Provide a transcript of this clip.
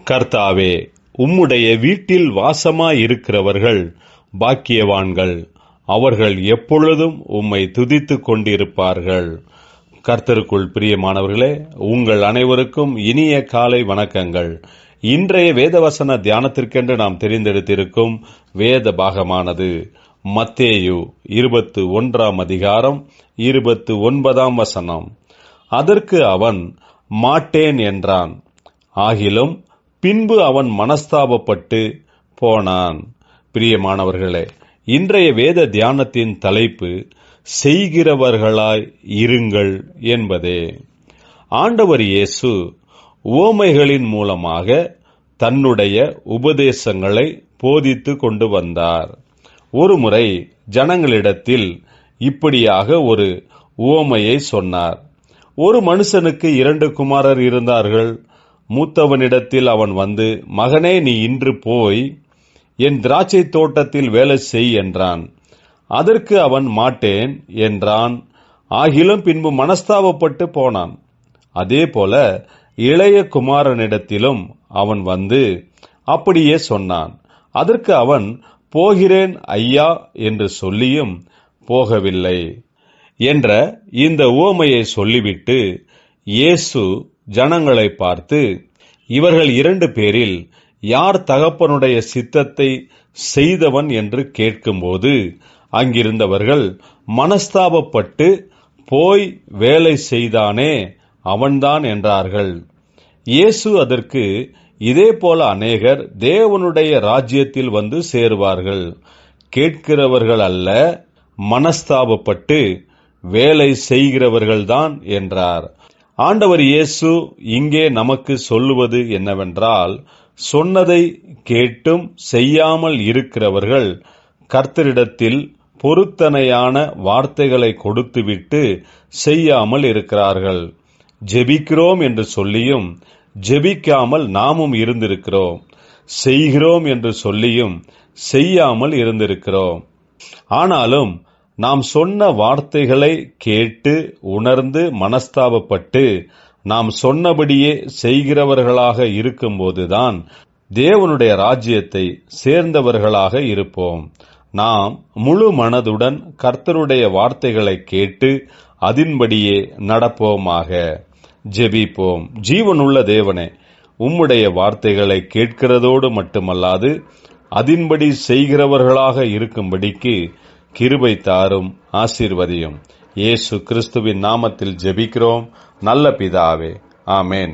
கர்த்தாவே, உம்முடைய வீட்டில் வாசமாயிருக்கிறவர்கள் பாக்கியவான்கள். அவர்கள் எப்பொழுதும் உம்மை துதித்துக் கொண்டிருப்பார்கள். கர்த்தருக்குள் பிரியமானவர்களே, உங்கள் அனைவருக்கும் இனிய காலை வணக்கங்கள். இன்றைய வேதவசன தியானத்திற்கென்று நாம் தெரிந்தெடுத்திருக்கும் வேத பாகமானது மத்தேயு 21 அதிகாரம் 29 வசனம். அதற்கு அவன் மாட்டேன் என்றான். ஆகிலும் பின்பு அவன் மனஸ்தாபப்பட்டு போனான். பிரியமானவர்களே, இன்றைய வேத தியானத்தின் தலைப்பு செய்கிறவர்களாய் இருங்கள் என்பதே. ஆண்டவர் இயேசு உவமைகளின் மூலமாக தன்னுடைய உபதேசங்களை போதித்து கொண்டு வந்தார். ஒருமுறை ஜனங்களிடத்தில் இப்படியாக ஒரு உவமையை சொன்னார். ஒரு மனுஷனுக்கு 2 குமாரர் இருந்தார்கள். மூத்தவனிடத்தில் அவன் வந்து, மகனே, நீ இன்று போய் என் திராட்சை தோட்டத்தில் வேலை செய் என்றான். அதற்கு அவன் மாட்டேன் என்றான். ஆகிலும் பின்பு மனஸ்தாபப்பட்டு போனான். அதே போல இளைய குமாரனிடத்திலும் அவன் வந்து அப்படியே சொன்னான். அதற்கு அவன், போகிறேன் ஐயா என்று சொல்லியும் போகவில்லை என்ற இந்த உவமையை சொல்லிவிட்டு இயேசு ஜனங்களை பார்த்து, இவர்கள் 2 பேரில் யார் தகப்பனுடைய சித்தத்தை செய்தவன் என்று கேட்கும்போது அங்கிருந்தவர்கள் மனஸ்தாபப்பட்டு போய் வேலை செய்தானே அவன்தான் என்றார்கள். இயேசு அதற்கு, இதே போல அநேகர் தேவனுடைய ராஜ்யத்தில் வந்து சேருவார்கள். கேட்கிறவர்கள் அல்ல, மனஸ்தாபப்பட்டு வேலை செய்கிறவர்கள்தான் என்றார். ஆண்டவர் இயேசு இங்கே நமக்கு சொல்லுவது என்னவென்றால், சொன்னதை கேட்டும் செய்யாமல் இருக்கிறவர்கள் கர்த்தரிடத்தில் பொருத்தனையான வார்த்தைகளை கொடுத்துவிட்டு செய்யாமல் இருக்கிறார்கள். ஜெபிக்கிறோம் என்று சொல்லியும் ஜெபிக்காமல் நாமும் இருந்திருக்கிறோம். செய்கிறோம் என்று சொல்லியும் செய்யாமல் இருந்திருக்கிறோம். ஆனாலும் நாம் சொன்ன வார்த்தைகளை கேட்டு உணர்ந்து மனஸ்தாபப்பட்டு நாம் சொன்னபடியே செய்கிறவர்களாக இருக்கும்போதுதான் தேவனுடைய ராஜ்யத்தை சேர்ந்தவர்களாக இருப்போம். நாம் முழு மனதுடன் கர்த்தருடைய வார்த்தைகளை கேட்டு அதின்படியே நடப்போமாக. ஜெபிப்போம். ஜீவனுள்ள தேவனே, உம்முடைய வார்த்தைகளை கேட்கிறதோடு மட்டுமல்லாது அதின்படி செய்கிறவர்களாக இருக்கும்படிக்கு கிருபை தாரும், ஆசீர்வதியும். இயேசு கிறிஸ்துவின் நாமத்தில் ஜெபிக்கிறோம் நல்ல பிதாவே, ஆமேன்.